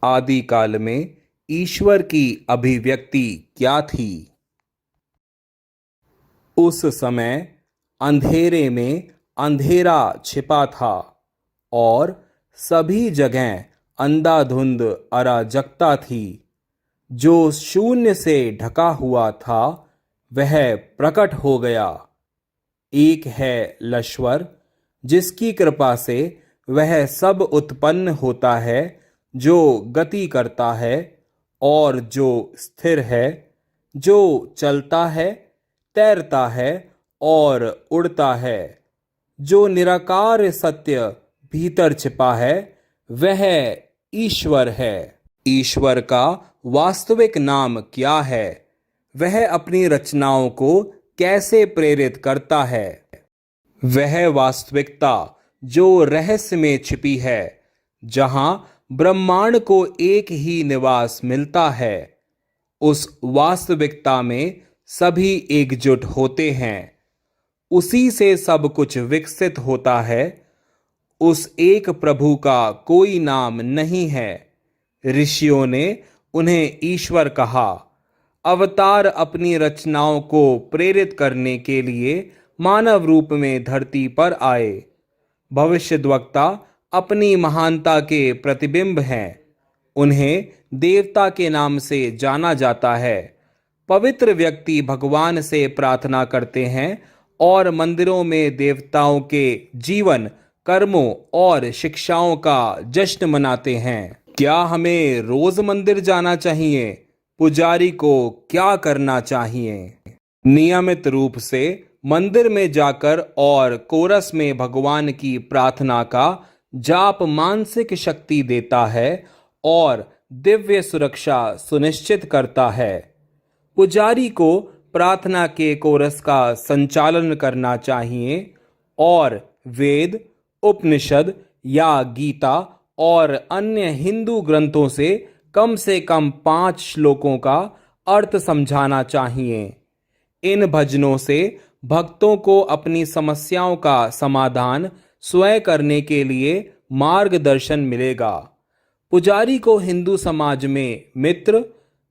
आदिकाल में ईश्वर की अभिव्यक्ति क्या थी? उस समय अंधेरे में अंधेरा छिपा था और सभी जगह अंधाधुंध अराजकता थी। जो शून्य से ढका हुआ था वह प्रकट हो गया। एक है लश्वर जिसकी कृपा से वह सब उत्पन्न होता है, जो गति करता है और जो स्थिर है, जो चलता है, तैरता है और उड़ता है। जो निराकार सत्य भीतर छिपा है वह ईश्वर है। ईश्वर का वास्तविक नाम क्या है? वह अपनी रचनाओं को कैसे प्रेरित करता है? वह वास्तविकता जो रहस्य में छिपी है, जहां ब्रह्मांड को एक ही निवास मिलता है, उस वास्तविकता में सभी एकजुट होते हैं। उसी से सब कुछ विकसित होता है। उस एक प्रभु का कोई नाम नहीं है। ऋषियों ने उन्हें ईश्वर कहा। अवतार अपनी रचनाओं को प्रेरित करने के लिए मानव रूप में धरती पर आए। भविष्यद्वक्ता अपनी महानता के प्रतिबिंब हैं। उन्हें देवता के नाम से जाना जाता है। पवित्र व्यक्ति भगवान से प्रार्थना करते हैं और मंदिरों में देवताओं के जीवन, कर्मों और शिक्षाओं का जश्न मनाते हैं। क्या हमें रोज मंदिर जाना चाहिए? पुजारी को क्या करना चाहिए? नियमित रूप से मंदिर में जाकर और कोरस में भगवान की प्रार्थना का जाप मानसिक शक्ति देता है और दिव्य सुरक्षा सुनिश्चित करता है। पुजारी को प्रार्थना के कोरस का संचालन करना चाहिए और वेद, उपनिषद या गीता और अन्य हिंदू ग्रंथों से कम 5 श्लोकों का अर्थ समझाना चाहिए। इन भजनों से भक्तों को अपनी समस्याओं का समाधान स्वयं करने के लिए मार्गदर्शन मिलेगा। पुजारी को हिंदू समाज में मित्र,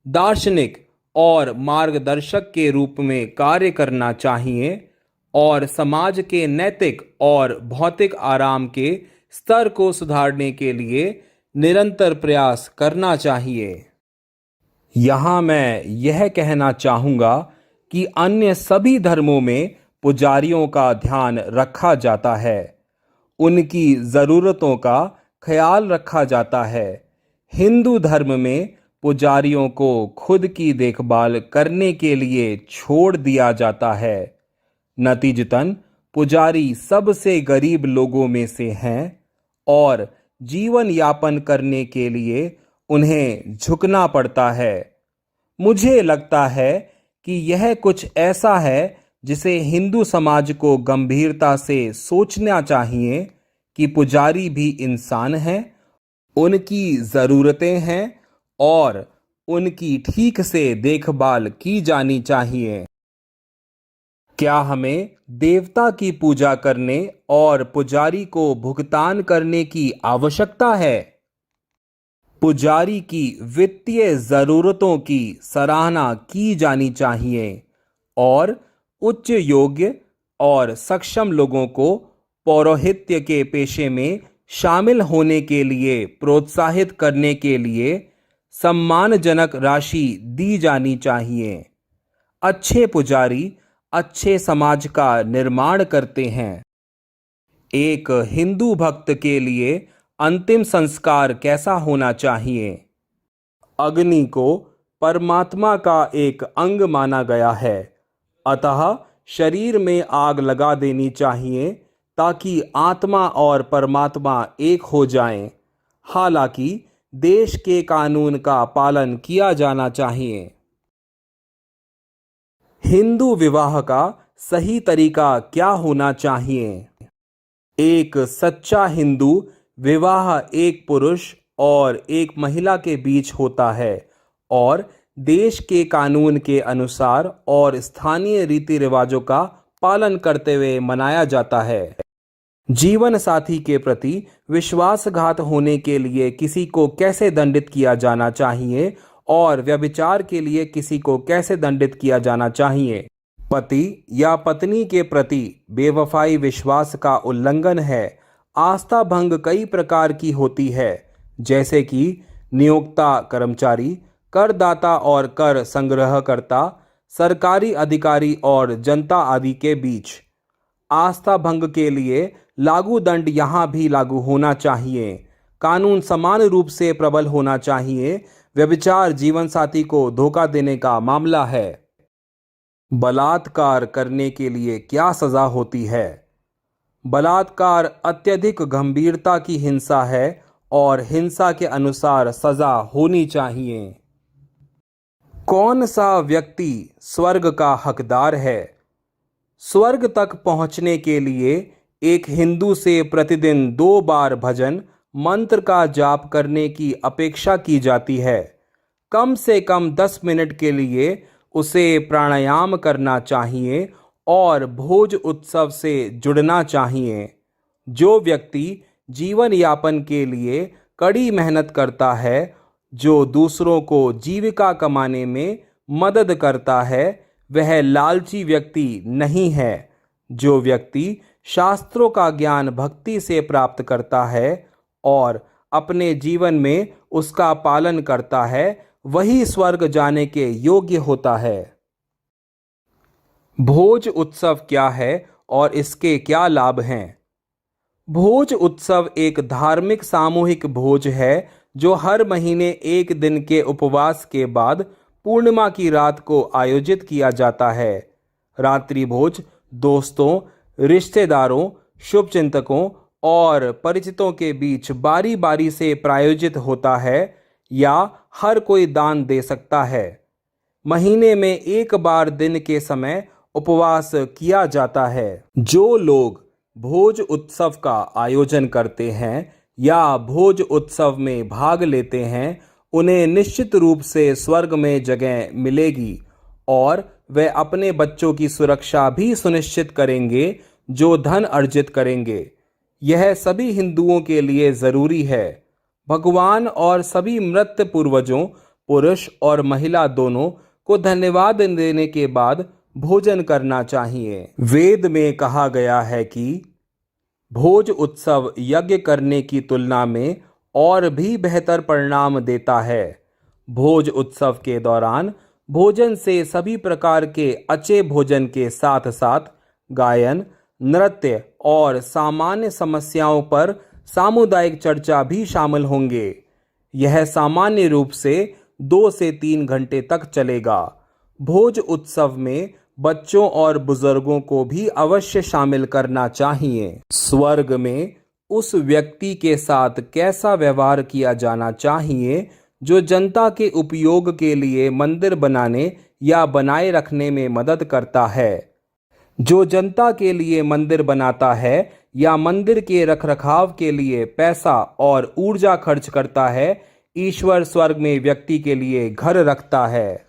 दार्शनिक और मार्गदर्शक के रूप में कार्य करना चाहिए और समाज के नैतिक और भौतिक आराम के स्तर को सुधारने के लिए निरंतर प्रयास करना चाहिए। यहाँ मैं यह कहना चाहूँगा कि अन्य सभी धर्मों में पुजारियों का ध्यान रखा जाता है, उनकी ज़रूरतों का ख्याल रखा जाता है। हिंदू धर्म में पुजारियों को खुद की देखभाल करने के लिए छोड़ दिया जाता है। नतीजतन पुजारी सबसे गरीब लोगों में से हैं और जीवन यापन करने के लिए उन्हें झुकना पड़ता है। मुझे लगता है कि यह कुछ ऐसा है जिसे हिंदू समाज को गंभीरता से सोचना चाहिए कि पुजारी भी इंसान हैं, उनकी ज़रूरतें हैं और उनकी ठीक से देखभाल की जानी चाहिए। क्या हमें देवता की पूजा करने और पुजारी को भुगतान करने की आवश्यकता है? पुजारी की वित्तीय ज़रूरतों की सराहना की जानी चाहिए और उच्च योग्य और सक्षम लोगों को पौरोहित्य के पेशे में शामिल होने के लिए प्रोत्साहित करने के लिए सम्मानजनक राशि दी जानी चाहिए। अच्छे पुजारी अच्छे समाज का निर्माण करते हैं। एक हिंदू भक्त के लिए अंतिम संस्कार कैसा होना चाहिए? अग्नि को परमात्मा का एक अंग माना गया है, अतः शरीर में आग लगा देनी चाहिए ताकि आत्मा और परमात्मा एक हो जाएं। हालांकि देश के कानून का पालन किया जाना चाहिए। हिंदू विवाह का सही तरीका क्या होना चाहिए? एक सच्चा हिंदू विवाह एक पुरुष और एक महिला के बीच होता है और देश के कानून के अनुसार और स्थानीय रीति रिवाजों का पालन करते हुए मनाया जाता है। जीवन साथी के प्रति विश्वासघात होने के लिए किसी को कैसे दंडित किया जाना चाहिए और व्यभिचार के लिए किसी को कैसे दंडित किया जाना चाहिए। पति या पत्नी के प्रति बेवफाई विश्वास का उल्लंघन है। आस्था भंग कई प्रकार की होती है, जैसे कि नियोक्ता कर्मचारी, करदाता और कर संग्रहकर्ता, सरकारी अधिकारी और जनता आदि के बीच। आस्था भंग के लिए लागू दंड यहाँ भी लागू होना चाहिए। कानून समान रूप से प्रबल होना चाहिए। व्यभिचार जीवन साथी को धोखा देने का मामला है। बलात्कार करने के लिए क्या सजा होती है? बलात्कार अत्यधिक गंभीरता की हिंसा है और हिंसा के अनुसार सजा होनी चाहिए। कौन सा व्यक्ति स्वर्ग का हकदार है? स्वर्ग तक पहुंचने के लिए एक हिंदू से प्रतिदिन 2 बार भजन मंत्र का जाप करने की अपेक्षा की जाती है। कम से कम 10 मिनट के लिए उसे प्राणायाम करना चाहिए और भोज उत्सव से जुड़ना चाहिए। जो व्यक्ति जीवन यापन के लिए कड़ी मेहनत करता है, जो दूसरों को जीविका कमाने में मदद करता है, वह लालची व्यक्ति नहीं है। जो व्यक्ति शास्त्रों का ज्ञान भक्ति से प्राप्त करता है और अपने जीवन में उसका पालन करता है, वही स्वर्ग जाने के योग्य होता है। भोज उत्सव क्या है और इसके क्या लाभ हैं? भोज उत्सव एक धार्मिक सामूहिक भोज है जो हर महीने एक दिन के उपवास के बाद पूर्णिमा की रात को आयोजित किया जाता है। रात्रि भोज दोस्तों, रिश्तेदारों, शुभचिंतकों और परिचितों के बीच बारी बारी से प्रायोजित होता है या हर कोई दान दे सकता है। महीने में एक बार दिन के समय उपवास किया जाता है। जो लोग भोज उत्सव का आयोजन करते हैं या भोज उत्सव में भाग लेते हैं, उन्हें निश्चित रूप से स्वर्ग में जगह मिलेगी और वे अपने बच्चों की सुरक्षा भी सुनिश्चित करेंगे जो धन अर्जित करेंगे। यह सभी हिंदुओं के लिए जरूरी है। भगवान और सभी मृत पूर्वजों, पुरुष और महिला दोनों को धन्यवाद देने के बाद भोजन करना चाहिए। वेद में कहा गया है कि भोज उत्सव यज्ञ करने की तुलना में और भी बेहतर परिणाम देता है। भोज उत्सव के दौरान भोजन से सभी प्रकार के अच्छे भोजन के साथ साथ गायन, नृत्य और सामान्य समस्याओं पर सामुदायिक चर्चा भी शामिल होंगे। यह सामान्य रूप से 2 से 3 घंटे तक चलेगा। भोज उत्सव में बच्चों और बुजुर्गों को भी अवश्य शामिल करना चाहिए। स्वर्ग में उस व्यक्ति के साथ कैसा व्यवहार किया जाना चाहिए जो जनता के उपयोग के लिए मंदिर बनाने या बनाए रखने में मदद करता है। जो जनता के लिए मंदिर बनाता है या मंदिर के रखरखाव के लिए पैसा और ऊर्जा खर्च करता है, ईश्वर स्वर्ग में व्यक्ति के लिए घर रखता है।